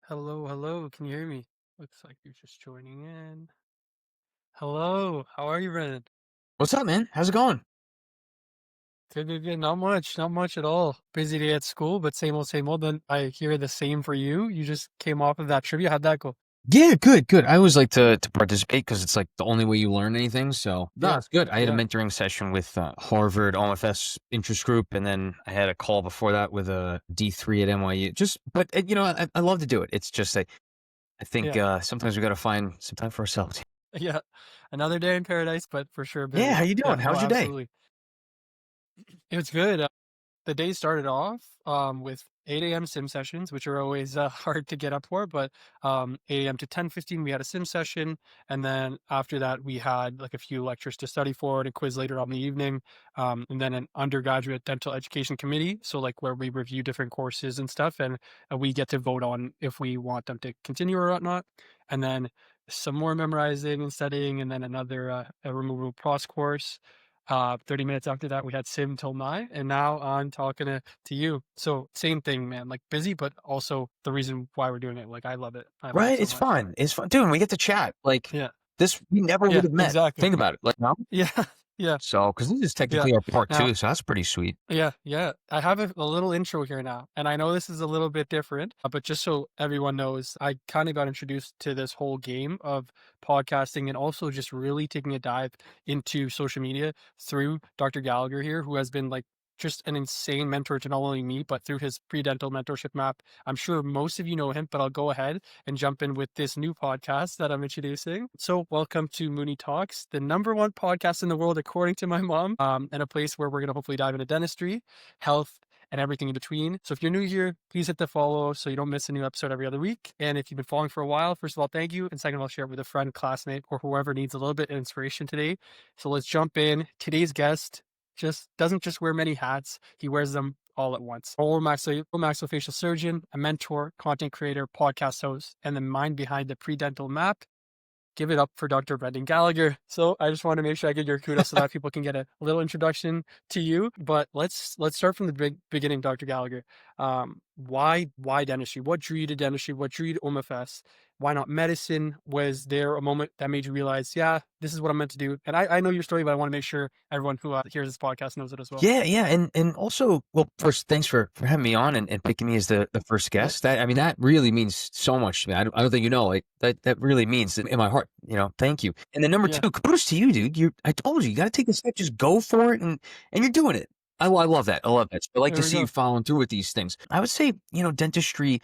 Hello, hello. Can you hear me? Looks like you're just joining in. Hello. How are you, Brennan? What's up, man? How's it going? Good, good, good. Not much at all. Busy day at school, but same old, same old. Then I hear the same for you. You just came off of that trivia. How'd that go? Yeah, good, good. I always like to participate because it's like the only way you learn anything. So no, Yeah, it's good. I had a yeah, mentoring session with Harvard OMFS interest group, and then I had a call before that with a D3 at NYU. But I love to do it. It's just I think yeah, sometimes we got to find some time for ourselves. yeah. Another day in paradise, but for sure Yeah, busy. how you Yeah, doing? no, How's your day? absolutely. It was good. The day started off with 8 a.m. sim sessions, which are always hard to get up for. But 8 a.m. to 10:15, we had a sim session, and then after that, we had like a few lectures to study for and a quiz later on in the evening, and then an undergraduate dental education committee. So like where we review different courses and stuff, and we get to vote on if we want them to continue or whatnot. And then some more memorizing and studying, and then another a removable pros course. 30 minutes after that, we had sim till 9, and now I'm talking to you. So same thing, man. Like busy, but also the reason why we're doing it. Like I love it. I love it Right? so It's much. fun. It's fun, dude. And we get to chat like Yeah. this. We never would Yeah. have met. Exactly. Think about it. Like no. Yeah. Yeah. So because this is Yeah. technically our part Now, two, so that's pretty sweet. yeah. Yeah. I have a little intro here now, and I know this is a little bit different, but just so everyone knows, I kind of got introduced to this whole game of podcasting and also just really taking a dive into social media through Dr. Gallagher here, who has been like just an insane mentor to not only me, but through his pre-dental mentorship map. I'm sure most of you know him, but I'll go ahead and jump in with this new podcast that I'm introducing. So, welcome to Moony Talks, the number one podcast in the world, according to my mom, and a place where we're going to hopefully dive into dentistry, health, and everything in between. So, if you're new here, please hit the follow so you don't miss a new episode every other week. And if you've been following for a while, first of all, thank you. And second of all, share it with a friend, classmate, or whoever needs a little bit of inspiration today. So, let's jump in. Today's guest just doesn't just wear many hats, he wears them all at once. Oral maxillofacial surgeon, a mentor, content creator, podcast host, and the mind behind the pre-dental map. Give it up for Dr. Brendan Gallagher. So I just want to make sure I get your kudos so that people can get a little introduction to you. But let's start from the beginning, Dr. Gallagher. Why dentistry? What drew you to dentistry? What drew you to OMFS? Why not medicine? Was there a moment that made you realize, yeah, this is what I'm meant to do? And I know your story, but I want to make sure everyone who hears this podcast knows it as well. Yeah, yeah, and also, well, first, thanks for having me on and picking me as the first Yeah, guest. That I mean, that really means so much to me. I don't think you know, like that really means in my heart. Thank you. And then number yeah, two, kudos to you, dude. I told you, you got to take a step, just go for it, and you're doing it. I love that. I love that. So I like to there we see you go. following through with these things. I would say, dentistry.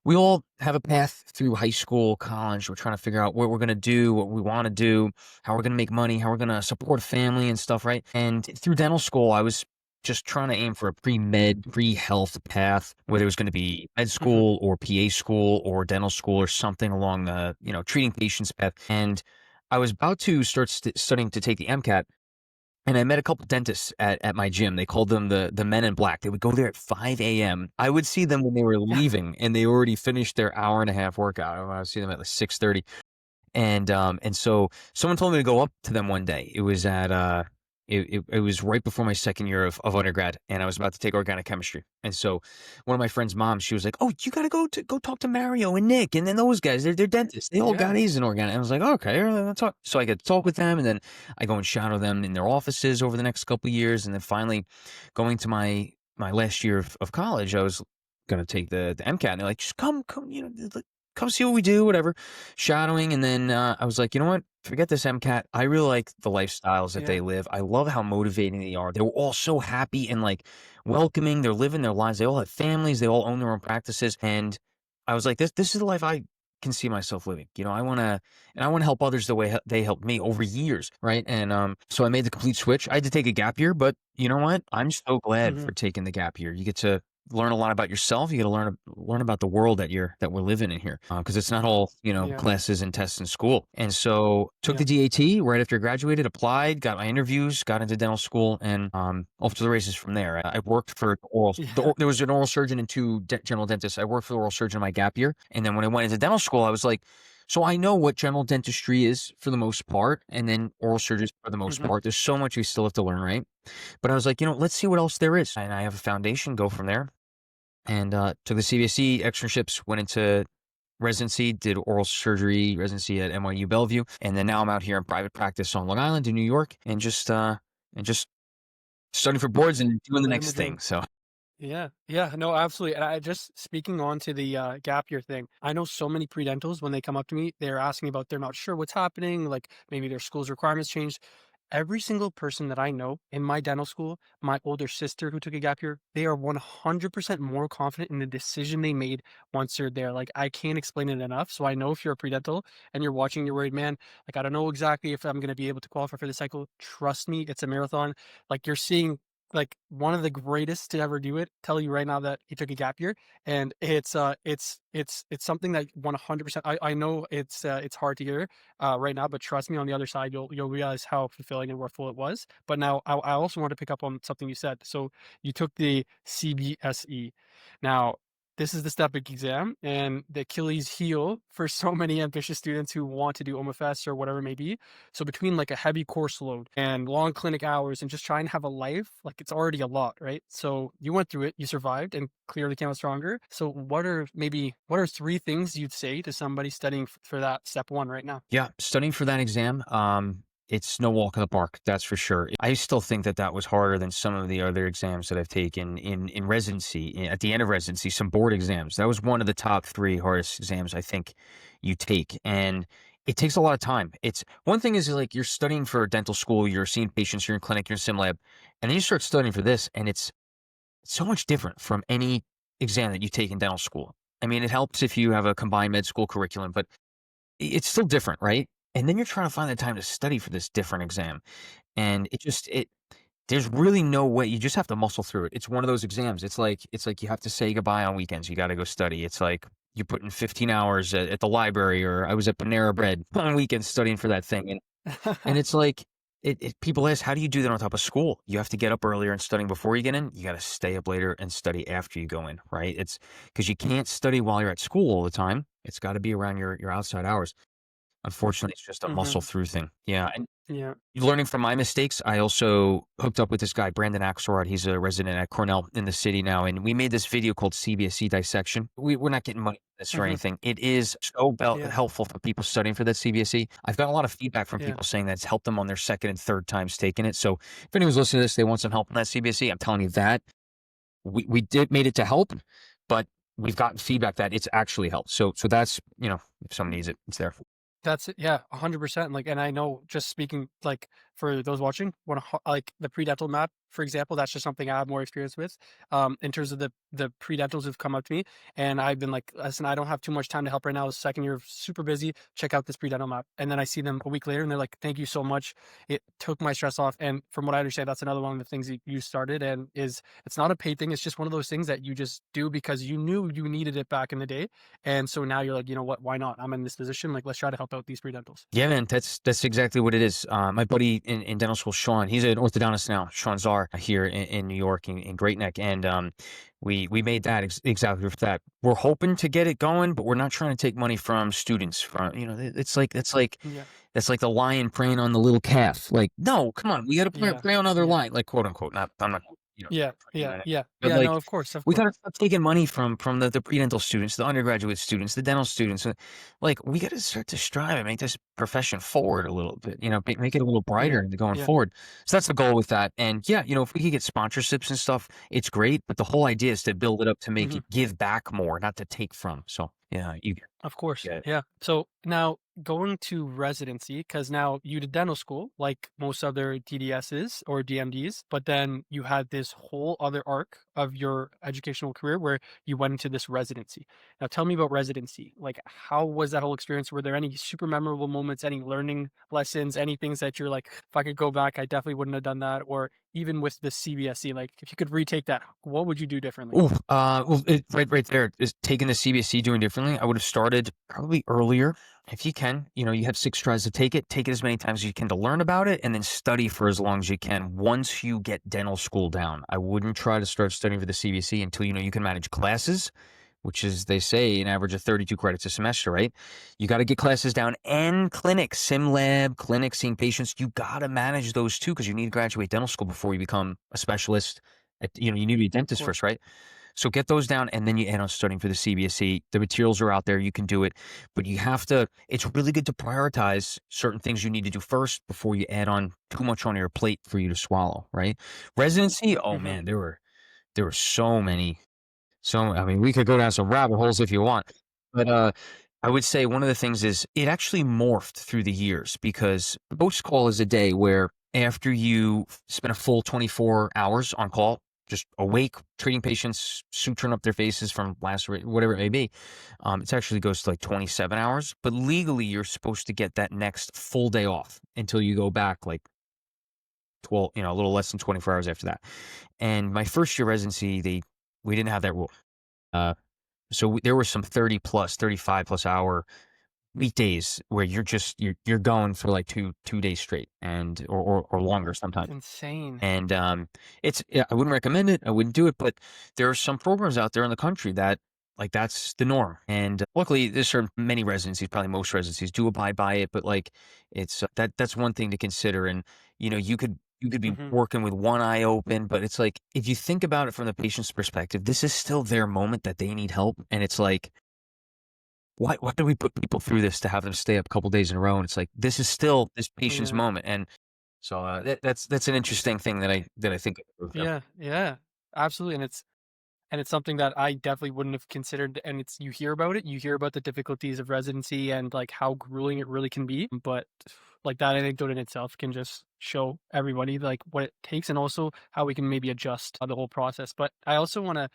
We all have a path through high school, college. We're trying to figure out what we're gonna do, what we want to do, how we're gonna make money, how we're gonna support a family and stuff, right? And through dental school, I was just trying to aim for a pre-med, pre-health path, whether it was going to be med Hmm. school or PA school or dental school or something along the, treating patients path. And I was about to start studying to take the MCAT, and I met a couple dentists at my gym. They called them the men in black. They would go there at 5 a.m. I would see them when they were Yeah, leaving and they already finished their hour and a half workout. I would see them at like 6:30. And so someone told me to go up to them one day. It was it was right before my second year of undergrad, and I was about to take organic chemistry. And so one of my friend's moms, she was like, "Oh, you gotta go talk to Mario and Nick, and then those guys. They're dentists. They all got yeah, A's in organic." And I was like, "Okay, let's talk." So I get to talk with them, and then I go and shadow them in their offices over the next couple of years, and then finally going to my last year of college, I was gonna take the MCAT, and they're like, "Just come, come see what we do, whatever." Shadowing, and then I was like, you know what? Forget this MCAT. I really like the lifestyles that yeah. they live. I love how motivating they are. They were all so happy and like welcoming. They're living their lives. They all have families. They all own their own practices. And I was like, this is the life I can see myself living. I want to help others the way they helped me over years, right? And so I made the complete switch. I had to take a gap year, but you know what? I'm so glad Hmm. for taking the gap year. You get to learn a lot about yourself. You get to learn about the world that we're living in here, because it's not all Yeah, classes and tests in school. And so took yeah, the DAT right after I graduated, applied, got my interviews, got into dental school, and off to the races from there. I worked for yeah, there was an oral surgeon and two general dentists. I worked for the oral surgeon in my gap year, and then when I went into dental school, I was like, so I know what general dentistry is for the most part, and then oral surgery for the most hmm, part. There's so much we still have to learn, right? But I was like, let's see what else there is. And I have a foundation, go from there. And took the CBSE externships, went into residency, did oral surgery residency at NYU Bellevue, and then now I'm out here in private practice on Long Island in New York, and just studying for boards and doing the Living the next dream. thing. So Yeah, yeah, no, absolutely. And I just speaking on to the gap year thing, I know so many pre-dentals when they come up to me, they're asking about they're not sure what's happening, like maybe their school's requirements changed. Every single person that I know in my dental school, my older sister who took a gap year, they are 100% more confident in the decision they made once they're there. Like I can't explain it enough. So I know if you're a pre-dental and you're watching, you're worried, man, like I don't know exactly if I'm going to be able to qualify for the cycle. Trust me, it's a marathon. Like you're seeing like, one of the greatest to ever do it, tell you right now that he took a gap year, and it's something that 100% I know it's hard to hear, right now, but trust me, on the other side, you'll realize how fulfilling and worthwhile it was. But now I also want to pick up on something you said. So you took the CBSE. Now, this is the STEPIC exam and the Achilles heel for so many ambitious students who want to do OMFS or whatever it may be. So between like a heavy course load and long clinic hours and just trying to have a life, like it's already a lot, right? So you went through it, you survived and clearly came out stronger. So what are three things you'd say to somebody studying for that step one right now? yeah, studying for that exam, it's no walk in the park, that's for sure. I still think that that was harder than some of the other exams that I've taken in residency. At the end of residency, some board exams. That was one of the top 3 hardest exams I think you take, and it takes a lot of time. It's one thing is like you're studying for dental school, you're seeing patients, you're in clinic, you're in sim lab, and then you start studying for this, and it's so much different from any exam that you take in dental school. I mean, it helps if you have a combined med school curriculum, but it's still different, right? And then you're trying to find the time to study for this different exam. And it there's really no way. You just have to muscle through it. It's one of those exams. It's like you have to say goodbye on weekends. You got to go study. It's like you put in 15 hours at the library, or I was at Panera Bread on weekends studying for that thing. And it's like people ask, how do you do that on top of school? You have to get up earlier and studying before you get in. You got to stay up later and study after you go in, right? It's because you can't study while you're at school all the time. It's got to be around your outside hours. Unfortunately, it's just a muscle Mhm. through thing. Yeah, and Yeah. learning from my mistakes, I also hooked up with this guy, Brandon Axelrod. He's a resident at Cornell in the city now, and we made this video called CBSE Dissection. We're not getting money for this or Mhm. anything. It is so Yeah. helpful for people studying for that CBSE. I've got a lot of feedback from Yeah. people saying that it's helped them on their second and third times taking it. So if anyone's listening to this, they want some help on that CBSE, I'm telling you that we did made it to help, but we've gotten feedback that it's actually helped. So that's if someone needs it, it's there. That's it. Yeah, 100%. Like, and I know just speaking like for those watching, like the pre-dental map, for example, that's just something I have more experience with. In terms of the pre-dentals who've come up to me, and I've been like, listen, I don't have too much time to help right now. It's second year, super busy. Check out this pre-dental map, and then I see them a week later, and they're like, thank you so much. It took my stress off. And from what I understand, that's another one of the things that you started, and is it's not a paid thing. It's just one of those things that you just do because you knew you needed it back in the day, and so now you're like, you know what? Why not? I'm in this position. Like, let's try to help out these pre-dentals. Yeah, man, that's exactly what it is. My buddy in dental school, Sean, he's an orthodontist now. Sean Czar here in New York in Great Neck, and we made that exactly for that. We're hoping to get it going, but we're not trying to take money from students. From Yeah. that's like the lion preying on the little calf. Like, no, come on, we got to Yeah. prey on other Yeah. lion, like quote unquote. Not I'm not Yeah. preying Yeah. on it, Yeah. but Yeah. like No, of course. Of we course. gotta stop taking money from the pre-dental students, the undergraduate students, the dental students. Like, we gotta start to strive and make this profession forward a little bit, make it a little Yeah. brighter going Yeah. forward. So that's the goal with that. And yeah, if we could get sponsorships and stuff, it's great. But the whole idea is to build it up to make Mhm. it give back more, not to take from. So yeah, you Of course. get it. Yeah. So now going to residency, because now you did dental school, like most other DDSs or DMDs, but then you had this whole other arc of your educational career where you went into this residency. Now tell me about residency. Like, how was that whole experience? Were there any super memorable moments, any learning lessons, any things that you're like, if I could go back, I definitely wouldn't have done that? Or even with the CBSE, like if you could retake that, what would you do differently? Ooh, well, right there is taking the CBSE doing differently. I would have started probably earlier if you can. You have 6 tries to take it. Take it as many times as you can to learn about it, and then study for as long as you can. Once you get dental school down, I wouldn't try to start studying for the CBSE until you can manage classes, which is they say an average of 32 credits a semester. Right? You got to get classes down and clinics, sim lab, clinic, seeing patients. You got to manage those too because you need to graduate dental school before you become a specialist. You need to be a Of dentist first, course. right? So get those down, and then you add on studying for the CBSE. The materials are out there, you can do it, but you have to it's really good to prioritize certain things you need to do first before you add on too much on your plate for you to swallow, right? Residency, oh Mhm. man, there were so many I mean, we could go down some rabbit holes if you want, but, I would say one of the things is it actually morphed through the years because post call is a day where after you spend a full 24 hours on call, just awake, treating patients, suturing up their faces from whatever it may be, it actually goes to like 27 hours. But legally, you're supposed to get that next full day off until you go back like 12, a little less than 24 hours after that. And my first year residency, we didn't have that rule. Uh, there were some 30 plus, 35 plus hour weekdays where you're going for like 2 days straight and or longer It's sometimes. insane. And it's yeah, I wouldn't recommend it. I wouldn't do it, but there are some programs out there in the country that like that's the norm. And luckily, there's many residencies, probably most residencies do abide by it. But like, it's that's one thing to consider. And you could be Mhm. working with one eye open, but it's like if you think about it from the patient's perspective, this is still their moment that they need help, and it's like why do we put people through this to have them stay up a couple days in a row? And it's like this is still this patient's Yeah. moment, and so that's an interesting thing that I think of them. Yeah, yeah. Absolutely, and it's something that I definitely wouldn't have considered, and it's you hear about it, you hear about the difficulties of residency and, like, how grueling it really can be, but, like, that anecdote in itself can just show everybody, like, what it takes and also how we can maybe adjust, the whole process, but I wanna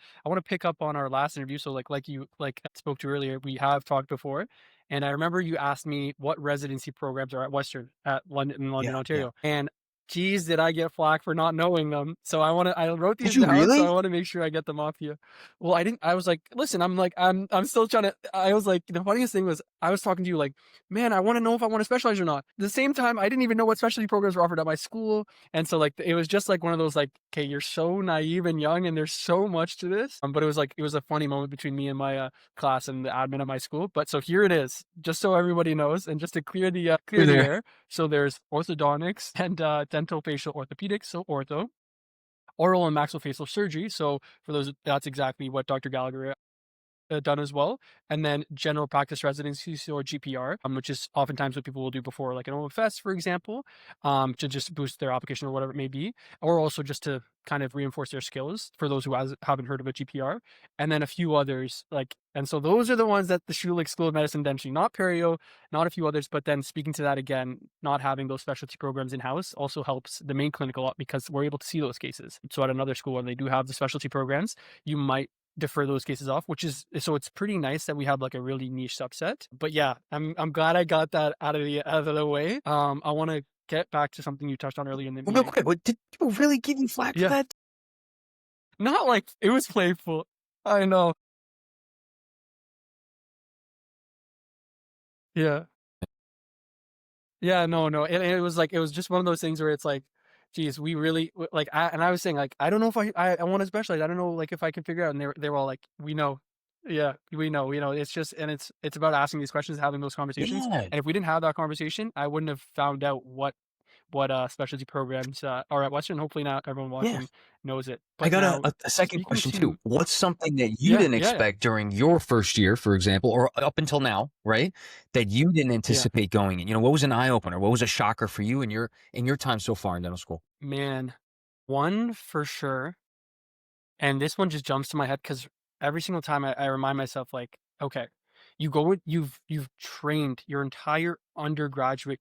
pick up on our last interview, so, like I spoke to earlier, we have talked before, and I remember you asked me what residency programs are at London in London, Yeah, yeah. Ontario, and geez, did I get flack for not knowing them. So I wrote Did these you down, so I really? wanna make sure I get them off you. Well, I didn't I was like, "Listen, I'm still trying to." I was like, the funniest thing was I was talking to you like, "Man, I wanna know if I wanna specialize or not." At the same time, I didn't even know what specialty programs were offered at my school, and so, like, it was just like one of those, like, "Okay, you're so naive and young, and there's so much to this." But it was a funny moment between me and my, class and the admin at my school, but so here it is, just so everybody knows, and just to You're clear the there. air. So there's orthodontics and, dental facial orthopedics, so ortho, oral and maxillofacial surgery, so for those that's exactly what Dr. Gallagher done as well. And then general practice residencies or GPR, which is oftentimes what people will do before, like an OMFS, for example, to just boost their application or whatever it may be, or also just to kind of reinforce their skills for those who haven't heard of a GPR. And then a few others, and so those are the ones that the Schulich School of Medicine dentistry, not perio, not a few others. But then speaking to that again, not having those specialty programs in house also helps the main clinic a lot because we're able to see those cases. So at another school, when they do have the specialty programs, you might defer those cases off, which is so it's pretty nice that we have like a really niche subset. But yeah, I'm glad I got that out of the way. I want to get back to something you touched on earlier in the Real meeting. quick, what did people really give you flack for Yeah, that? not like it was playful. I know. Yeah. Yeah, no, no, and it was like it was just one of those things where it's like, geez, we really I was saying like, I don't know if I want to specialize. I don't know like if I can figure out. And they were all like, we know, yeah, we know. It's just and it's about asking these questions, having those conversations. Yeah. And if we didn't have that conversation, I wouldn't have found out what specialty programs are at Western. Hopefully, not everyone Yeah. watching knows it. I But got a now a a second speaking question too. to What's something that you yeah, didn't yeah, yeah, expect during your first year, for example, or up until now, right? That you didn't yeah, anticipate going in? What was an eye opener? What was a shocker for you in your time so far in dental school? man, one for sure. And this one just jumps to my head because every single time I remind myself, like, okay, you've trained your entire undergraduate,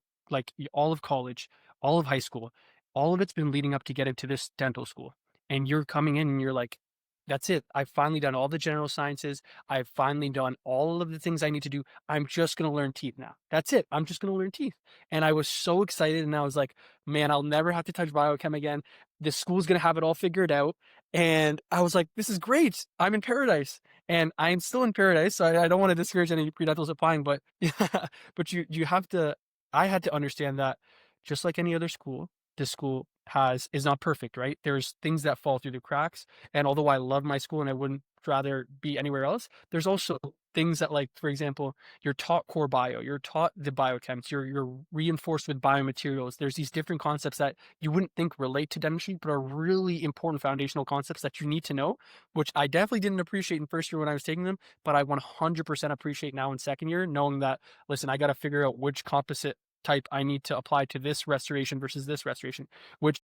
all of college, all of high school, all of it's been leading up to get into this dental school. And you're coming in and you're like, that's it. I've finally done all the general sciences. I've finally done all of the things I need to do. I'm just going to learn teeth now. That's it. I'm just going to learn teeth. And I was so excited. And I was like, man, I'll never have to touch biochem again. This school's going to have it all figured out. And I was like, "This is great. I'm in paradise." And I am still in paradise, so I don't wanna discourage any pre-dentals applying, but yeah, but you have to I had to understand that just like any other school, this school has is not perfect, right? There's things that fall through the cracks, and although I love my school and I wouldn't rather be anywhere else, there's also things that, like, for example, you're taught core bio, you're taught the biochems, you're reinforced with biomaterials. There's these different concepts that you wouldn't think relate to dentistry, but are really important foundational concepts that you need to know, which I definitely didn't appreciate in first year when I was taking them, but I 100% appreciate now in second year, knowing that, listen, I got to figure out which composite type I need to apply to this restoration versus this restoration, which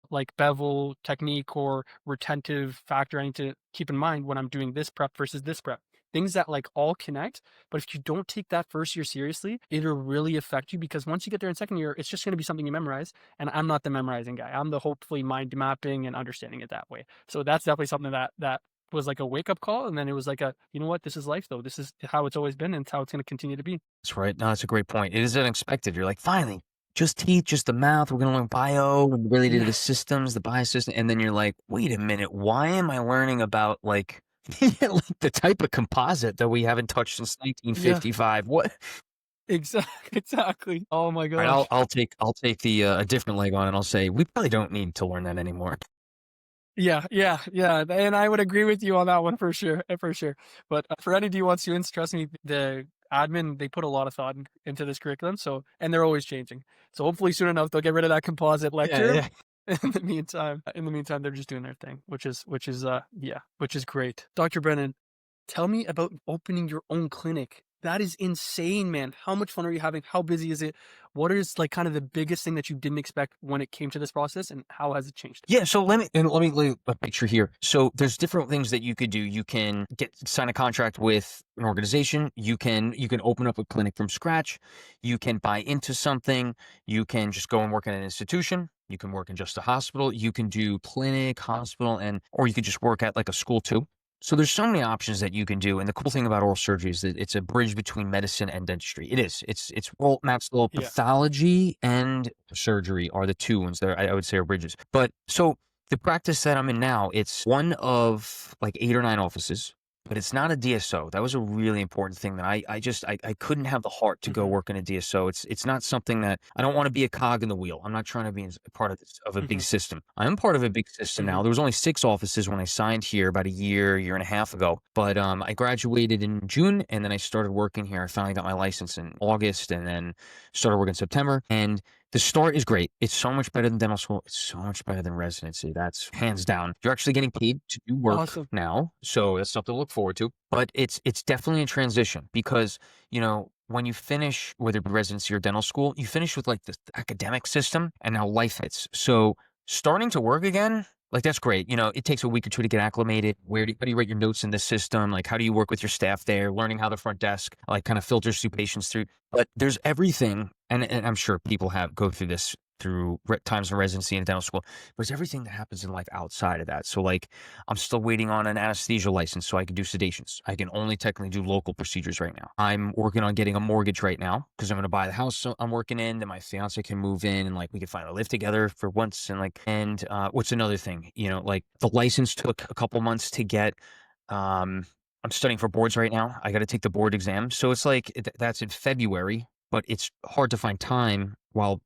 like bevel technique or retentive factor I need to keep in mind when I'm doing this prep versus this prep. Things that like all connect, but if you don't take that first year seriously, it'll really affect you because once you get there in second year, it's just going to be something you memorize. And I'm not the memorizing guy. I'm the hopefully mind mapping and understanding it that way. So that's definitely something that was like a wake up call. And then it was like a, you know what, this is life though. This is how it's always been and it's how it's going to continue to be. That's right. No, that's a great point. It is unexpected. You're like, finally, just teeth, just the mouth. We're gonna learn bio and related to Yeah. the systems, the biosystem, and then you're like, wait a minute, why am I learning about like like the type of composite that we haven't touched since Yeah. 1955? What? Exactly. Exactly. Oh my All right, gosh. I'll take the a different leg on, and I'll say we probably don't need to learn that anymore. Yeah, yeah, yeah, and I would agree with you on that one for sure, for sure. But for any D1 students, trust me, the admin, they put a lot of thought into this curriculum, so and they're always changing. So hopefully soon enough they'll get rid of that composite Yeah, lecture. yeah. In the meantime, they're just doing their thing, which is yeah, which is great. Dr. Brennan, tell me about opening your own clinic. That is insane, man. How much fun are you having? How busy is it? What is like kind of the biggest thing that you didn't expect when it came to this process, and how has it changed? Yeah, so let me lay a picture here. So there's different things that you could do. You can sign a contract with an organization. You can open up a clinic from scratch. You can buy into something. You can just go and work in an institution. You can work in just a hospital. You can do clinic, hospital, and or you could just work at like a school too. So there's so many options that you can do. And the cool thing about oral surgery is that it's a bridge between medicine and dentistry. It is. It's well, maxillary Yeah. pathology and surgery are the two ones that I would say are bridges. But so the practice that I'm in now, it's one of like 8 or 9 offices, but it's not a DSO. That was a really important thing that I couldn't have the heart to go Mhm. work in a DSO. It's not something that I don't want to be a cog in the wheel. I'm not trying to be part of this, of a big Mhm. system. I am part of a big system now. Mhm. There was only 6 offices when I signed here about a year and a half ago. But I graduated in June and then I started working here. I finally got my license in August and then started working in September. And the start is great. It's so much better than dental school. It's so much better than residency. That's hands down. You're actually getting paid to do work Awesome. now, so that's something to look forward to. But it's definitely a transition because when you finish whether it be residency or dental school, you finish with like the academic system, and now life hits. So starting to work again. Like that's great. It takes a week or two to get acclimated. How do you write your notes in this system? Like how do you work with your staff there? Learning how the front desk like kind of filters through patients through. But there's everything, and I'm sure people have go through this through times in residency and dental school. There's everything that happens in life outside of that. So like I'm still waiting on an anesthesia license so I can do sedations. I can only technically do local procedures right now. I'm working on getting a mortgage right now because I'm going to buy the house I'm working in. Then my fiance can move in and like we can finally live together for once. And what's another thing? Like the license took a couple months to get. I'm studying for boards right now. I got to take the board exam. So it's like that's in February, but it's hard to find time while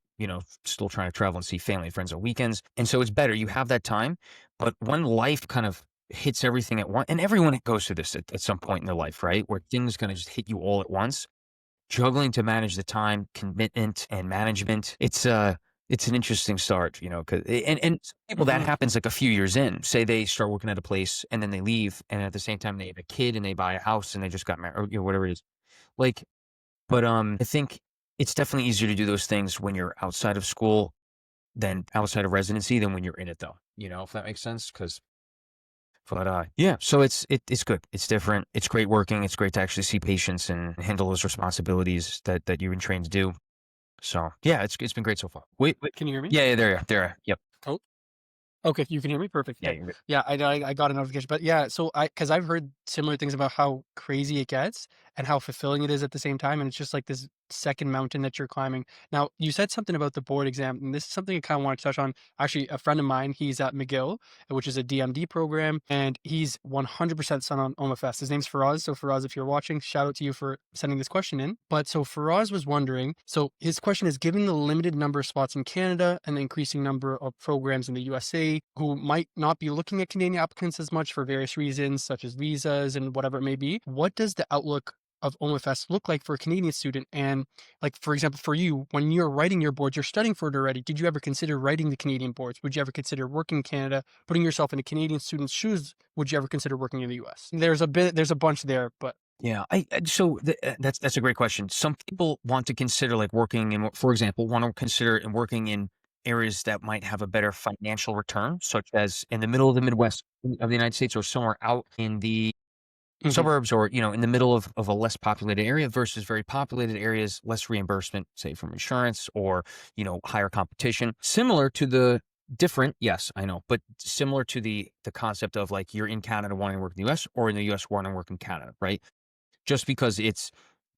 still trying to travel and see family and friends on weekends. And so it's better. You have that time. But when life kind of hits everything at once, and everyone goes through this at some point in their life, right? Where things kind of just hit you all at once. Juggling to manage the time, commitment, and management. It's an interesting start, 'cause, and some people that Mhm. happens like a few years in. Say they start working at a place and then they leave, and at the same time they have a kid and they buy a house and they just got married, or whatever it is. Like, but I think it's definitely easier to do those things when you're outside of school than outside of residency than when you're in it though. If that makes sense. Yeah, so it's good. It's different. It's great working. It's great to actually see patients and handle those responsibilities that you've been trained to do. So yeah, it's been great so far. Wait. Can you hear me? Yeah, there you are. There. Yep. Oh, okay, you can hear me? Perfect, Yeah, okay. you're good. Yeah, I got a notification, but yeah, so because 'cause I've heard similar things about how crazy it gets and how fulfilling it is at the same time, and it's just like this second mountain that you're climbing. Now, you said something about the board exam, and this is something I kind of want to touch on. Actually, a friend of mine, he's at McGill, which is a DMD program, and he's 100% son on OMFS. His name's Faraz. So, Faraz, if you're watching, shout out to you for sending this question in. But so Faraz was wondering, so his question is, given the limited number of spots in Canada and the increasing number of programs in the USA who might not be looking at Canadian applicants as much for various reasons, such as visas and whatever it may be, what does the outlook of OMFS look like for a Canadian student? And like, for example, for you, when you're writing your boards, you're studying for it already. Did you ever consider writing the Canadian boards? Would you ever consider working in Canada, putting yourself in a Canadian student's shoes? Would you ever consider working in the US? There's a bunch there, but Yeah, that's a great question. Some people want to consider like working in, for example, want to consider and working in areas that might have a better financial return, such as in the middle of the Midwest of the United States or somewhere out in the mhm, suburbs or, in the middle of a less populated area versus very populated areas, less reimbursement, say from insurance or, higher competition. Similar to the different, yes, I know, but similar to the concept of like you're in Canada wanting to work in the US or in the US wanting to work in Canada, right? Just because it's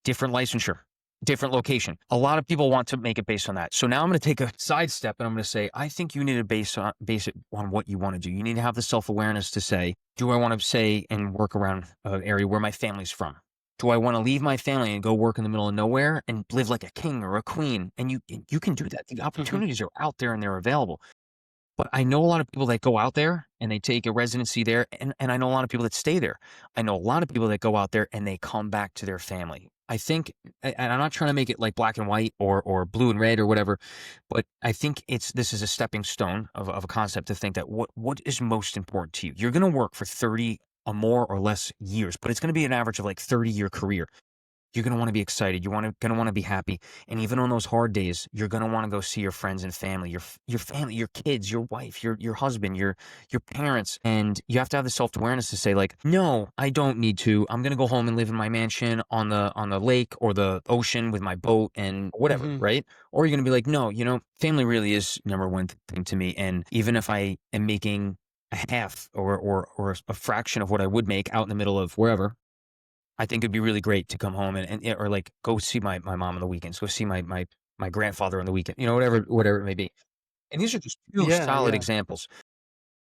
different licensure, different location. A lot of people want to make it based on that. So now I'm going to take a sidestep and I'm going to say, I think you need to base it on what you want to do. You need to have the self-awareness to say, do I want to say and work around an area where my family's from? Do I want to leave my family and go work in the middle of nowhere and live like a king or a queen? And you can do that. The mhm, opportunities are out there and they're available. But I know a lot of people that go out there and they take a residency there, and I know a lot of people that stay there. I know a lot of people that go out there and they come back to their family. I think, and I'm not trying to make it like black and white or blue and red or whatever, but I think this is a stepping stone of a concept to think that what is most important to you. You're going to work for 30 or more or less years, but it's going to be an average of like 30-year career. You're going to want to be excited. Going to want to be happy. And even on those hard days, you're going to want to go see your friends and family, your family, your kids, your wife, your husband, your parents. And you have to have the self-awareness to say like, no, I don't need to. I'm going to go home and live in my mansion on the lake or the ocean with my boat and whatever, mhm. right? Or you're going to be like, no, family really is number one thing to me. And even if I am making a half or a fraction of what I would make out in the middle of wherever, I think it'd be really great to come home and or like go see my mom on the weekends, go see my grandfather on the weekend, whatever it may be. And these are just two Yeah, solid yeah. examples.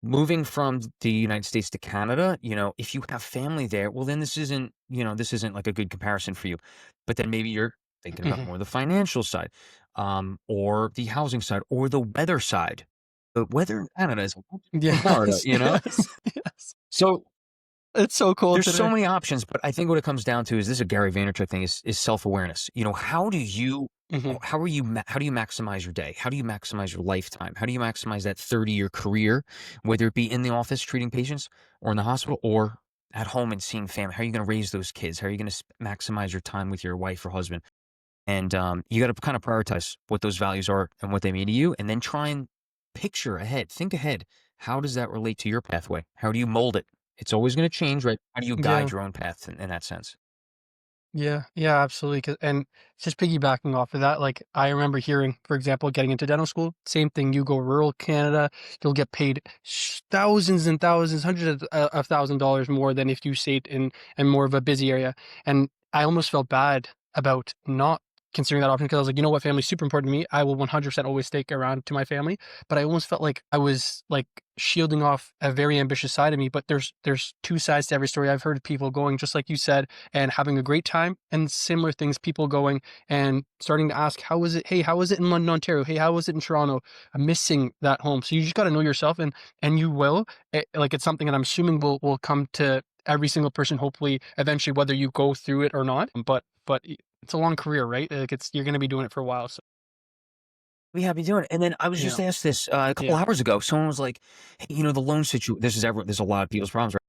Moving from the United States to Canada, if you have family there, well, then this isn't like a good comparison for you. But then maybe you're thinking about Mhm. more the financial side, or the housing side, or the weather side. The weather in Canada is in Florida, Yes, yes, yes. So It's so cold there's so today. many options, but I think what it comes down to is this is a Gary Vaynerchuk thing is self-awareness. Mhm. How do you maximize your day? How do you maximize your lifetime? How do you maximize that 30-year career, whether it be in the office treating patients or in the hospital or at home and seeing family? How are you going to raise those kids? How are you going to maximize your time with your wife or husband? And you got to kind of prioritize what those values are and what they mean to you, and then try and picture ahead, think ahead. How does that relate to your pathway? How do you mold it? It's always going to change, right? How do you guide Yeah. your own path in that sense? Yeah, yeah, absolutely. And just piggybacking off of that, like I remember hearing, for example, getting into dental school, same thing. You go rural Canada, you'll get paid thousands and thousands, hundreds of $1,000 more than if you stayed in more of a busy area. And I almost felt bad about not considering that option because I was like, you know what, family's super important to me. I will 100% always stick around to my family. But I almost felt like I was like shielding off a very ambitious side of me. But there's two sides to every story. I've heard people going just like you said and having a great time and similar things, people going and starting to ask, how was it? Hey, how was it in London, Ontario? Hey, how was it in Toronto? I'm missing that home. So you just got to know yourself and you will. Like it's something that I'm assuming will come to every single person, hopefully, eventually, whether you go through it or not. But it's a long career, right? Like you're going to be doing it for a while. So We happy doing it. And then I was yeah, just asked this a couple yeah, hours ago. Someone was like, "Hey, the loan situation. There's a lot of people's problems, right?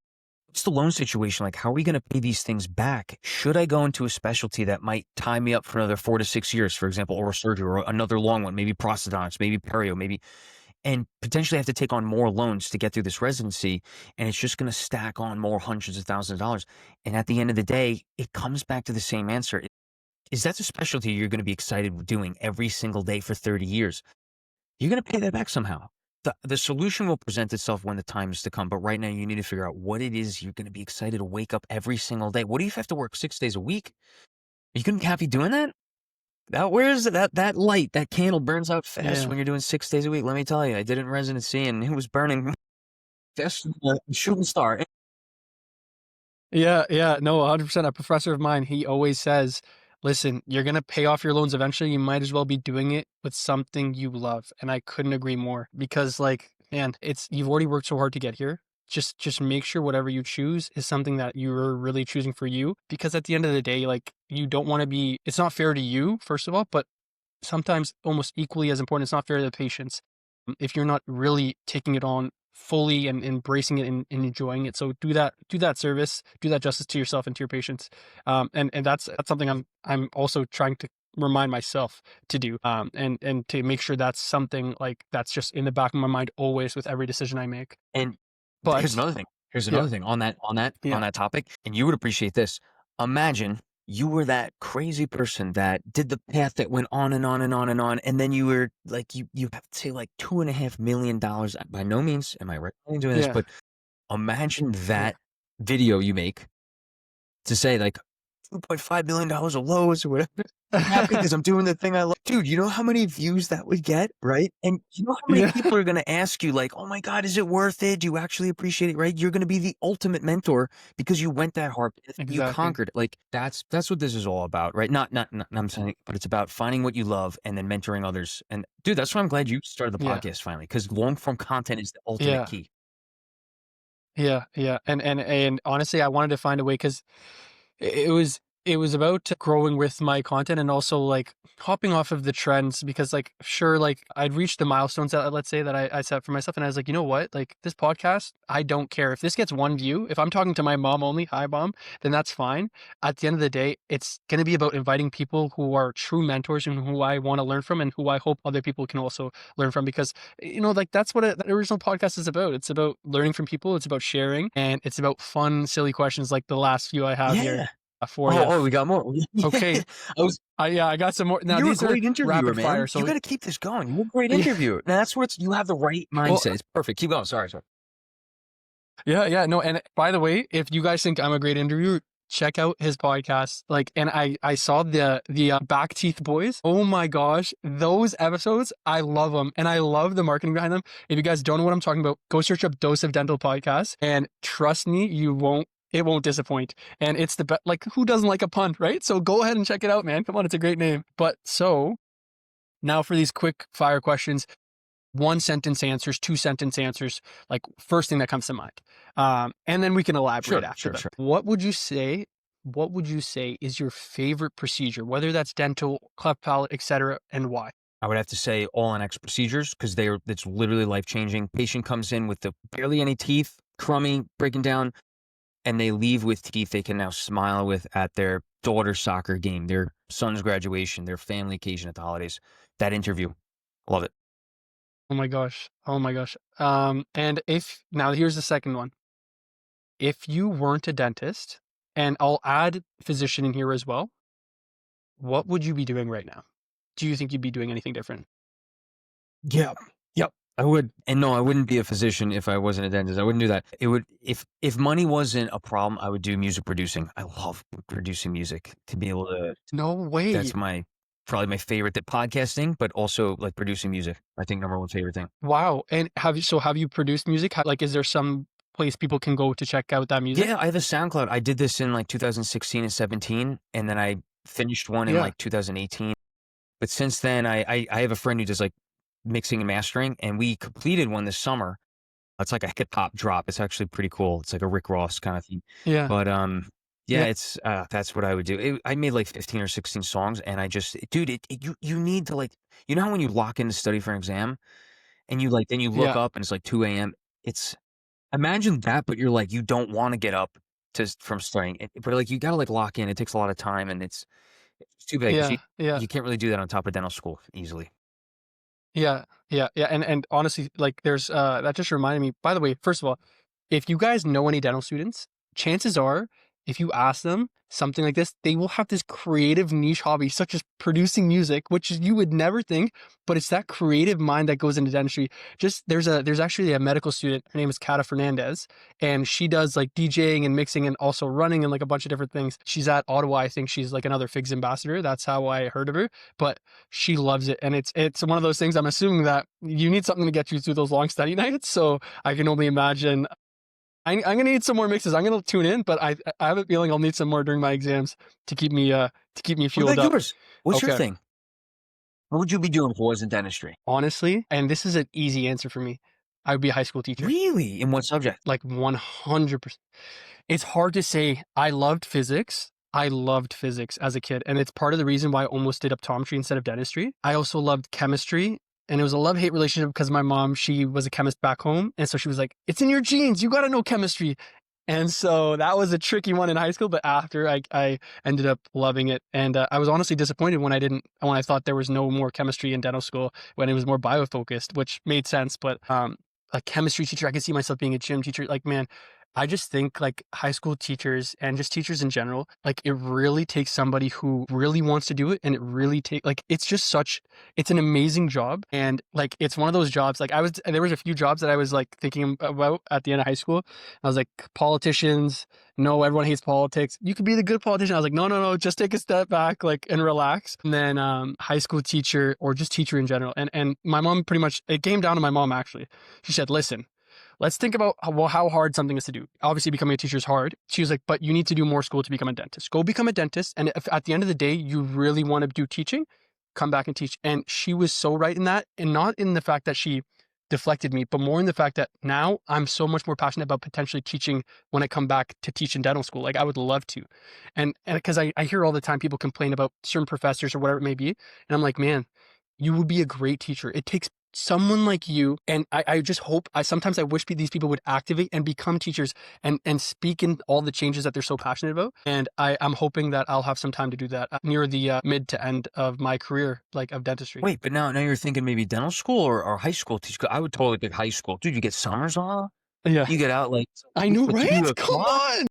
What's the loan situation like? How are we going to pay these things back? Should I go into a specialty that might tie me up for another 4 to 6 years, for example, oral surgery, or another long one, maybe prosthodontics, maybe perio, maybe, and potentially have to take on more loans to get through this residency, and it's just going to stack on more hundreds of thousands of dollars. And at the end of the day, it comes back to the same answer. Is that a specialty you're going to be excited with doing every single day for 30 years? You're going to pay that back somehow. The solution will present itself when the time is to come. But right now, you need to figure out what it is you're going to be excited to wake up every single day. What do you have to work 6 days a week? Are you going to be happy doing that? Where's that light, that candle burns out fast Yeah. when you're doing 6 days a week, let me tell you. I did it in residency, and it was burning faster than a shooting star. Yeah, yeah, no, 100%. A professor of mine, he always says, "Listen, you're gonna pay off your loans eventually. You might as well be doing it with something you love." And I couldn't agree more because, like, man, it's you've already worked so hard to get here. Just make sure whatever you choose is something that you're really choosing for you. Because at the end of the day, like, you don't want to be. It's not fair to you, first of all, but sometimes almost equally as important, it's not fair to the patients if you're not really taking it on fully and embracing it and enjoying it. So do that service, do that justice to yourself and to your patients. And that's something I'm also trying to remind myself to do. And to make sure that's something like that's just in the back of my mind always with every decision I make. And here's But another thing. Here's yeah, another thing on yeah, that topic, and you would appreciate this. Imagine you were that crazy person that did the path that went on and on and on and on, and then you were like you have to say like $2.5 million. By no means am I recommending doing this, yeah, but imagine yeah. that video you make to say like $2.5 million of lows or whatever. I'm happy because I'm doing the thing I love. Dude, you know how many views that would get, right? And you know how many Yeah, people are going to ask you, like, oh my God, is it worth it? Do you actually appreciate it, right? You're going to be the ultimate mentor because you went that hard. You exactly. conquered it. Like, that's what this is all about, right? Not I'm saying, but it's about finding what you love and then mentoring others. And dude, that's why I'm glad you started the Yeah, podcast finally, because long form content is the ultimate yeah, key. yeah, yeah. And honestly, I wanted to find a way because it was about growing with my content and also, like, hopping off of the trends because, like, sure, like, I'd reached the milestones that let's say that I set for myself, and I was like, "You know what? Like, this podcast, I don't care. If this gets 1 view, if I'm talking to my mom only, hi, mom, then that's fine." At the end of the day, it's gonna be about inviting people who are true mentors and who I wanna learn from and who I hope other people can also learn from because, like, that's what that original podcast is about. It's about learning from people, it's about sharing, and it's about fun, silly questions like the last few I have here Yeah. for you. We got more. Yeah. Okay. I was Yeah, I got some more. Now You're a these are great interviewer, rapid fire. man. You So gotta keep this going. You're a great yeah, interviewer. Now that's where you have the right well, mindset. It's perfect. Keep going. Sorry. yeah, yeah, no. And by the way, if you guys think I'm a great interviewer, check out his podcast. Like, and I saw the back teeth boys. Oh my gosh, those episodes, I love them, and I love the marketing behind them. If you guys don't know what I'm talking about, go search up Dose of Dental podcast, and trust me, you won't. It won't disappoint. And it's the best. Like, who doesn't like a pun, right? So go ahead and check it out, man. Come on, it's a great name. But so now for these quick fire questions, one sentence answers, two sentence answers, like first thing that comes to mind. And then we can elaborate Sure, after sure, them. sure. What would you say is your favorite procedure, whether that's dental, cleft palate, etc., and why? I would have to say all on X procedures because it's literally life changing. Patient comes in with the barely any teeth, crummy, breaking down, and they leave with teeth they can now smile with at their daughter's soccer game, their son's graduation, their family occasion at the holidays. That interview, love it. Oh my gosh. Oh my gosh. And if now here's the second one. If you weren't a dentist, and I'll add physician in here as well, what would you be doing right now? Do you think you'd be doing anything different? Yeah. Yep. I would. And no, I wouldn't be a physician if I wasn't a dentist. I wouldn't do that. It would if money wasn't a problem, I would do music producing. I love producing music to be able to No that's way. my probably my favorite that podcasting, but also like producing music. I think number one favorite thing. Wow, and have you produced music? Like, is there some place people can go to check out that music? Yeah, I have a SoundCloud. I did this in like 2016 and 17, and then I finished one in Yeah, like 2018. But since then, I have a friend who does like mixing and mastering, and we completed one this summer. It's like a hip hop drop. It's actually pretty cool. It's like a Rick Ross kind of thing. yeah, But yeah, yeah, it's that's what I would do. I made like 15 or 16 songs, and I just, dude, you need to like, you know how when you lock in to study for an exam, and you like then you look yeah, up and it's like 2 a.m. It's imagine that, but you're like you don't want to get up from studying, but like you gotta like lock in. It takes a lot of time, and it's too bad because yeah, yeah, you can't really do that on top of dental school easily. yeah, yeah, yeah, and honestly, like, there's, that just reminded me by the way, first of all, if you guys know any dental students, chances are if you ask them something like this, they will have this creative niche hobby, such as producing music, which you would never think, but it's that creative mind that goes into dentistry. Just there's actually a medical student. Her name is Cata Fernandez, and she does like DJing and mixing and also running and like a bunch of different things. She's at Ottawa. I think she's like another Figs ambassador. That's how I heard of her. But she loves it, and it's one of those things. I'm assuming that you need something to get you through those long study nights. So I can only imagine I'm gonna need some more mixes. I'm gonna tune in, but I have a feeling I'll need some more during my exams to keep me What fueled about up. yours? What's your Okay. thing? What would you be doing if it wasn't dentistry? Honestly, and this is an easy answer for me, I would be a high school teacher. Really? In what subject? Like 100%. It's hard to say. I loved physics. I loved physics as a kid, and it's part of the reason why I almost did optometry instead of dentistry. I also loved chemistry, and it was a love-hate relationship because my mom, she was a chemist back home, and so she was like, "It's in your genes. You got to know chemistry." And so that was a tricky one in high school, but after I ended up loving it, and I was honestly disappointed when I thought there was no more chemistry in dental school when it was more bio focused, which made sense. But a chemistry teacher, I could see myself being a gym teacher. Like man, I just think like high school teachers and just teachers in general, like it really takes somebody who really wants to do it, and it really take like it's an amazing job, and like it's one of those jobs. Like there was a few jobs that I was like thinking about at the end of high school. I was like politicians. No, everyone hates politics. You could be the good politician. I was like, no, no, no, just take a step back, like, and relax. And then high school teacher or just teacher in general. And my mom pretty much it came down to my mom actually. She said, listen, let's think about how hard something is to do. Obviously, becoming a teacher is hard. She was like, but you need to do more school to become a dentist. Go become a dentist. And if at the end of the day, you really want to do teaching, come back and teach. And she was so right in that. And not in the fact that she deflected me, but more in the fact that now I'm so much more passionate about potentially teaching when I come back to teach in dental school. Like I would love to. And because I hear all the time people complain about certain professors or whatever it may be. And I'm like, man, you would be a great teacher. It takes someone like you, and I just hope sometimes I wish these people would activate and become teachers and speak in all the changes that they're so passionate about. And I'm hoping that I'll have some time to do that near the mid to end of my career, like of dentistry. Wait, but now you're thinking maybe dental school or high school teacher. I would totally pick high school. Dude, you get summers off. Yeah, You get out like I know, like 2 right? Come o'clock. on.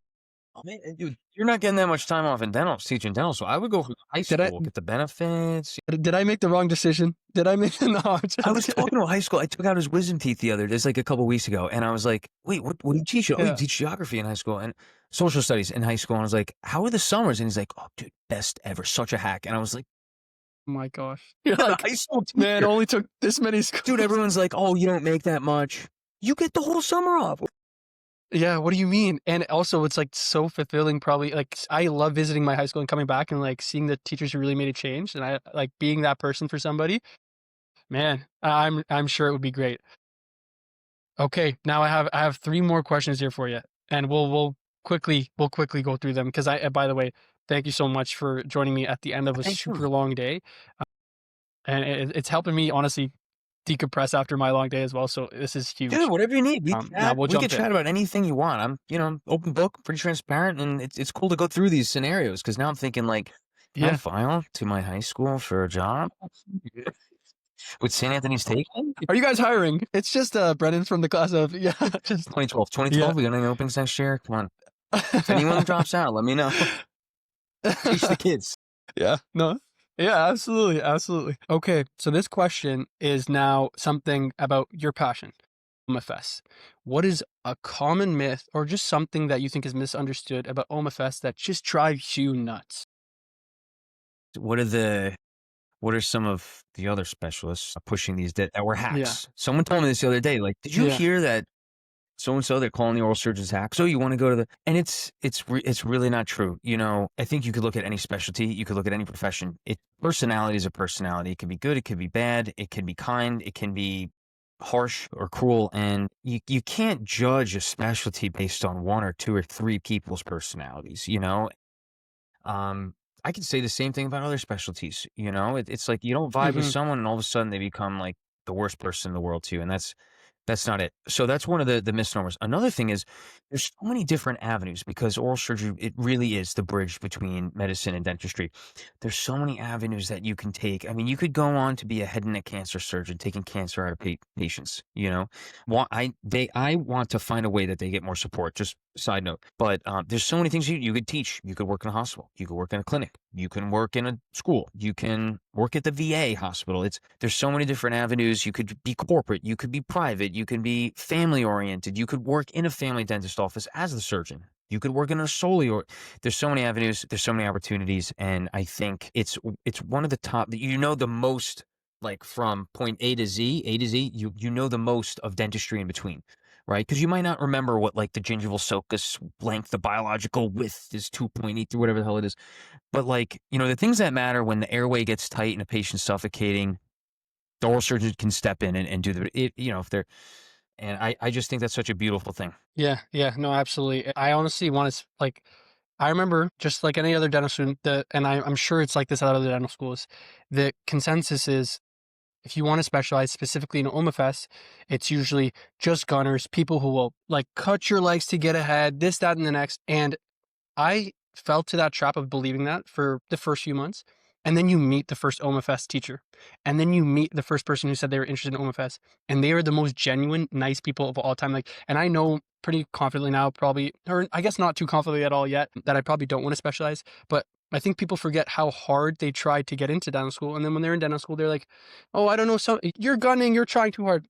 Oh, man, dude, you're not getting that much time off in dental, teaching dental. So I would go for high Did I school, get the benefits. did I make the wrong decision? Did I make no? I'm I was just kidding. talking to a high school. I took out his wisdom teeth the other day, like a couple weeks ago, and I was like, "Wait, what do you teach? Oh, you Yeah. teach geography in high school and social studies in high school." And I was like, "How are the summers?" And he's like, "Oh, dude, best ever, such a hack." And I was like, Oh my gosh. You're "The like, high school man, teacher, only took this many dude." schools. Everyone's like, "Oh, you don't make that much. You get the whole summer off." Yeah, what do you mean? And also, it's like so fulfilling. Probably like I love visiting my high school and coming back and like seeing the teachers who really made a change, and I like being that person for somebody. Man, I'm sure it would be great. Okay, now I have three more questions here for you, and we'll quickly go through them because by the way, thank you so much for joining me at the end of a Thanks for super long day, and it's helping me honestly decompress after my long day as well. So this is dude, huge. whatever you need. We Now chat. we'll We could jump in. chat about anything you want. I'm open book, pretty transparent, and it's cool to go through these scenarios because now I'm thinking like, can I Yeah. file to my high school for a job? With St. Anthony's taken? Are you guys hiring? It's just Brennan from the class of yeah, just 2012. yeah. 2012, we got any openings next year? Come on. If anyone drops out, let me know. Teach the kids. Yeah, no. Yeah, absolutely, absolutely. Okay, so this question is now something about your passion, OMFS. What is a common myth or just something that you think is misunderstood about OMFS that just drives you nuts? What are some of the other specialists pushing these that were Yeah, hacks? Someone told me this the other day. Like, did you yeah, hear that so and so they're calling the oral surgeons hacks? So you want to go to the and it's really not true. You know, I think you could look at any specialty, you could look at any profession. Personality is a personality. It can be good, it can be bad, it can be kind, it can be harsh or cruel, and you can't judge a specialty based on one or two or three people's personalities, you know? Um, I could say the same thing about other specialties, you know? It's like you don't vibe with mhm, someone and all of a sudden they become like the worst person in the world to you, and That's not it. So that's one of the misnomers. Another thing is there's so many different avenues because oral surgery, it really is the bridge between medicine and dentistry. There's so many avenues that you can take. I mean, you could go on to be a head and neck cancer surgeon, taking cancer out of patients, you know. I want to find a way that they get more support. Just side note. But there's so many things you could teach. You could work in a hospital. You could work in a clinic. You can work in a school. You can work at the VA hospital. There's so many different avenues. You could be corporate. You could be private. You can be family oriented. You could work in a family dentist office as the surgeon. You could work in a solely or there's so many avenues, there's so many opportunities, and I think it's one of the top that you know the most, like from point A to Z, you know the most of dentistry in between, right? Because you might not remember what like the gingival sulcus length, the biological width is 2.8 through whatever the hell it is. But like, you know, the things that matter when the airway gets tight and a patient's suffocating, the oral surgeon can step in and do you know, if they're, and I just think that's such a beautiful thing. Yeah, yeah, no, absolutely. I honestly want to like, I remember just like any other dental student that, and I'm sure it's like this at other dental schools. The consensus is if you want to specialize specifically in OMFS, it's usually just gunners, people who will like cut your legs to get ahead, this, that, and the next. And I fell to that trap of believing that for the first few months. And then you meet the first OMFS teacher. And then you meet the first person who said they were interested in OMFS. And they are the most genuine, nice people of all time. Like, and I know pretty confidently now, probably, or I guess not too confidently at all yet, that I probably don't want to specialize. But I think people forget how hard they tried to get into dental school. And then when they're in dental school, they're like, oh, I don't know. So you're gunning, you're trying too hard.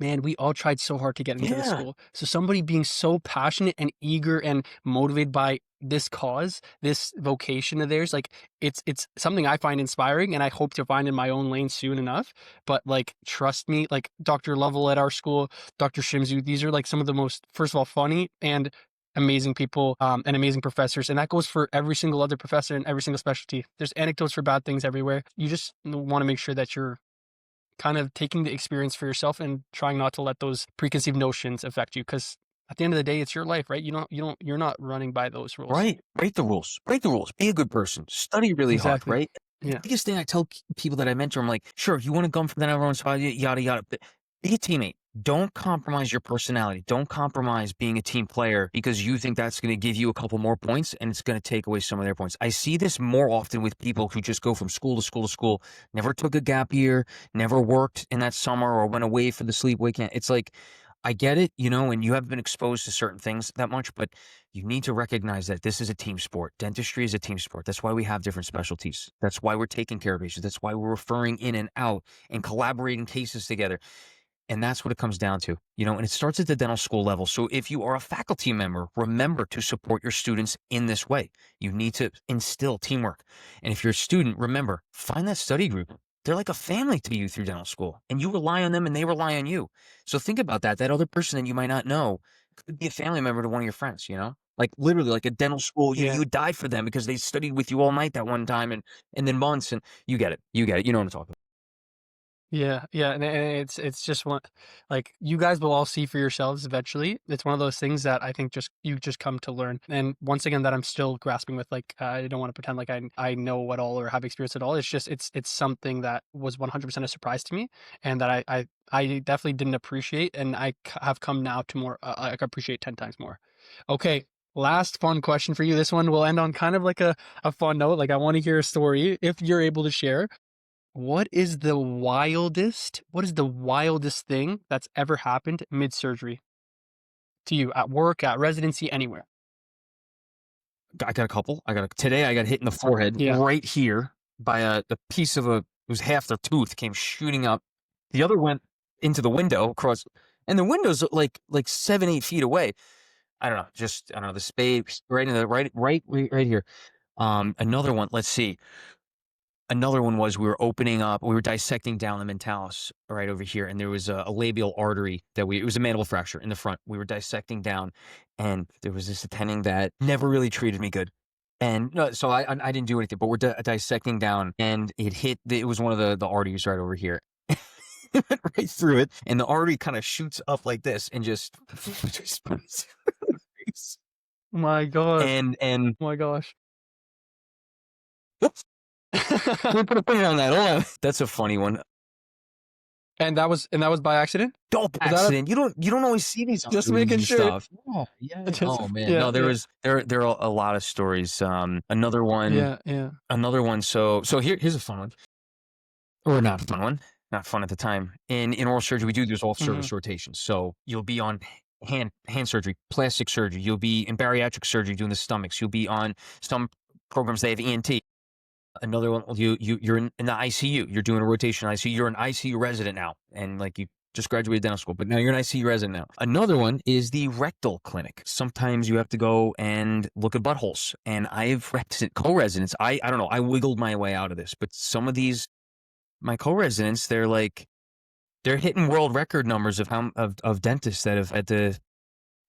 Man, we all tried so hard to get into this Yeah. school. So somebody being so passionate and eager and motivated by this cause, this vocation of theirs, like it's something I find inspiring and I hope to find in my own lane soon enough. But like trust me, like Dr. Lovell at our school, Dr. Shimzu, these are like some of the most, first of all, funny and amazing people and amazing professors. And that goes for every single other professor in every single specialty. There's anecdotes for bad things everywhere. You just want to make sure that you're kind of taking the experience for yourself and trying not to let those preconceived notions affect you because at the end of the day it's your life, right? You're not running by those rules. Right. Break the rules. Break the rules. Be a good person. Study really hard, Exactly. right? The Yeah. biggest thing I tell people that I mentor, I'm like, sure, you want to come from that everyone's yada yada, but be a teammate. Don't compromise your personality. Don't compromise being a team player because you think that's going to give you a couple more points and it's going to take away some of their points. I see this more often with people who just go from school to school to school, never took a gap year, never worked in that summer or went away for the sleepaway camp. It's like, I get it, you know, and you haven't been exposed to certain things that much, but you need to recognize that this is a team sport. Dentistry is a team sport. That's why we have different specialties. That's why we're taking care of patients. That's why we're referring in and out and collaborating cases together. And that's what it comes down to, you know, and it starts at the dental school level. So if you are a faculty member, remember to support your students in this way. You need to instill teamwork. And if you're a student, remember, find that study group. They're like a family to you through dental school, and you rely on them and they rely on you. So think about that. That other person that you might not know could be a family member to one of your friends, you know? Like literally like a dental school, you Yeah. would die for them because they studied with you all night that one time and then months and you get it. You get it. You know what I'm talking about. Yeah, yeah, and it's just one like you guys will all see for yourselves eventually. It's one of those things that I think just you just come to learn. And once again, that I'm still grasping with. Like I don't want to pretend like I know it all or have experience at all. It's just it's something that was 100% a surprise to me, and that I definitely didn't appreciate, and have come now to more like appreciate 10 times more. Okay. Last fun question for you. This one will end on kind of like a fun note. Like I want to hear a story if you're able to share. What is the wildest thing that's ever happened mid-surgery to you at work, at residency, anywhere? I got a couple. Today I got hit in the forehead Yeah. right here by the piece of it was half the tooth came shooting up. The other went into the window across, and the window's like 7, 8 feet away. I don't know, the space right in the right here. Another one, let's see. Another one was we were dissecting down the mentalis right over here, and there was a labial artery it was a mandible fracture in the front. We were dissecting down, and there was this attending that never really treated me good. And no, so I didn't do anything, but we're dissecting down, and it was one of the arteries right over here. It went right through it, and the artery kind of shoots up like this and just, My god. and Oh my gosh. whoops, let me put a finger on that. Hold on. That's a funny one. And that was by accident? Dope Was that a accident. You don't always see these just making crazy sure. stuff. Yeah, yeah. Just Oh man, yeah, no, yeah. there are a lot of stories. Another one, Yeah, yeah. So here's a fun one, or not a fun one, not fun at the time. In oral surgery, we do there's all Mhm. service rotations. So you'll be on hand surgery, plastic surgery. You'll be in bariatric surgery doing the stomachs. You'll be on some programs they have ENT. Another one, you're in the ICU. You're doing a rotation ICU. You're an ICU resident now, and like you just graduated dental school, but now you're an ICU resident now. Another one is the rectal clinic. Sometimes you have to go and look at buttholes, and I've co-residents. I don't know. I wiggled my way out of this, but some of these my co-residents, they're hitting world record numbers of of dentists that have had to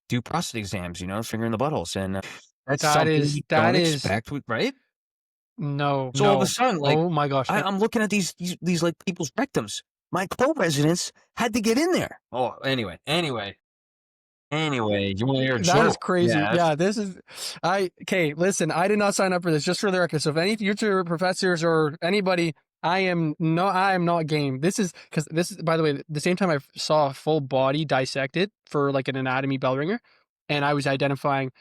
do prostate exams. Fingering the buttholes, and that's That something is you that don't is expect, right? no, So all of a no. sudden, like Oh my gosh. I'm looking at these like people's rectums. My co-residents had to get in there. Oh, anyway. You want to hear a That is joke? crazy. Yeah, Yeah, this is okay, listen, I did not sign up for this, just for the record. So if any future professors or anybody, I am not game. This is because this is, by the way, the same time I saw a full body dissected for like an anatomy bell ringer, and I was identifying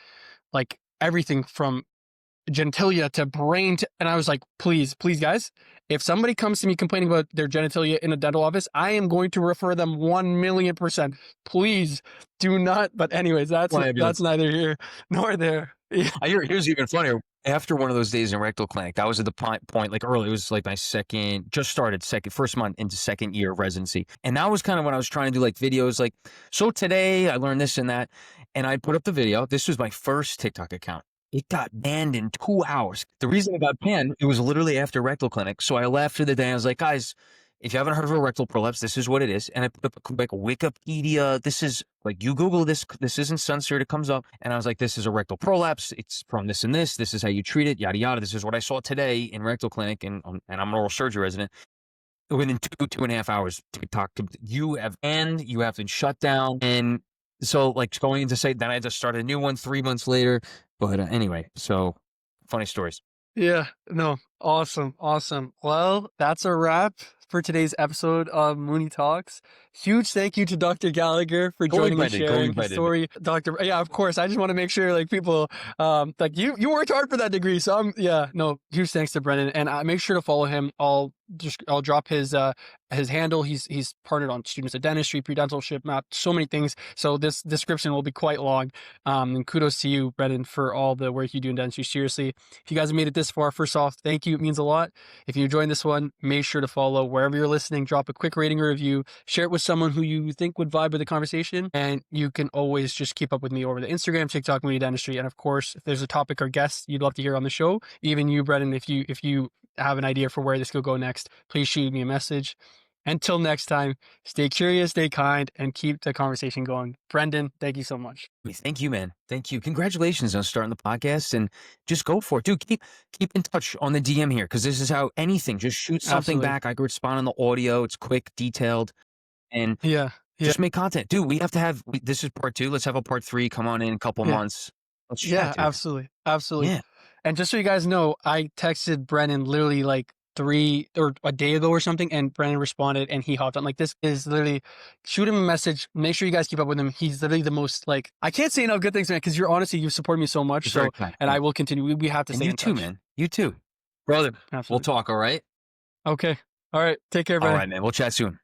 like everything from genitalia to brain and I was like, please, please, guys, if somebody comes to me complaining about their genitalia in a dental office, I am going to refer them 1,000,000%. Please do not. But anyways, one that's ambulance. neither here nor there. Yeah. Here's even funnier. After one of those days in rectal clinic, that was at the point like early. It was like my just started first month into second year of residency, and that was kind of when I was trying to do like videos, like so today I learned this and that, and I put up the video. This was my first TikTok account. It got banned in 2 hours. The reason it got banned, it was literally after rectal clinic. So I left for the day. I was like, guys, if you haven't heard of a rectal prolapse, this is what it is. And I put up like Wikipedia. This is like, you Google this. This isn't censored. It comes up. And I was like, this is a rectal prolapse. It's from this and this. This is how you treat it. Yada, yada. This is what I saw today in rectal clinic. And I'm an oral surgery resident. Within 2.5 hours, TikTok, you have been shut down. And so like going into say, then I just started a new one 3 months later. But anyway, so funny stories. Yeah, no, awesome, awesome. Well, that's a wrap for today's episode of Mooney Talks. Huge thank you to Dr. Gallagher for Go joining and invited. Go sharing his invited. story. Doctor, yeah, of course. I just want to make sure like people, like you worked hard for that degree. So yeah, no, huge thanks to Brendan, and make sure to follow him. I'll drop his handle. He's partnered on Students of Dentistry, Pre-Dentalship Map, so many things. So this description will be quite long. And kudos to you, Brendan, for all the work you do in dentistry. Seriously, if you guys have made it this far, first off, thank you. It means a lot. If you enjoyed this one, make sure to follow wherever you're listening. Drop a quick rating or review. Share it with someone who you think would vibe with the conversation. And you can always just keep up with me over the Instagram, TikTok, Moony.Dentistry. And of course, if there's a topic or guest you'd love to hear on the show, even you, Brendan, if you have an idea for where this could go next, please shoot me a message. Until next time, stay curious, stay kind, and keep the conversation going. Brendan, thank you so much. Thank you, man. Thank you. Congratulations on starting the podcast, and just go for it, dude. Keep in touch on the DM here, because this is how anything. Just shoot something Absolutely. back. I can respond on the audio. It's quick, detailed, and Yeah. Yeah. just make content, dude. We have to have. This is part 2. Let's have a part 3. Come on in a couple Yeah. months. Let's chat, Yeah, dude. absolutely. Absolutely. Yeah. And just so you guys know, I texted Brennan literally like 3 or a day ago or something, and Brennan responded and he hopped on. Like, this is literally, shoot him a message. Make sure you guys keep up with him. He's literally the most, like, I can't say enough good things, man, because you're honestly, you've supported me so much. You're very So, kind. and I will continue. We have to And stay you in too, touch. man. You too, brother. We'll Absolutely. talk. All right. Okay. All right. Take care, All Brennan. right, man. We'll chat soon.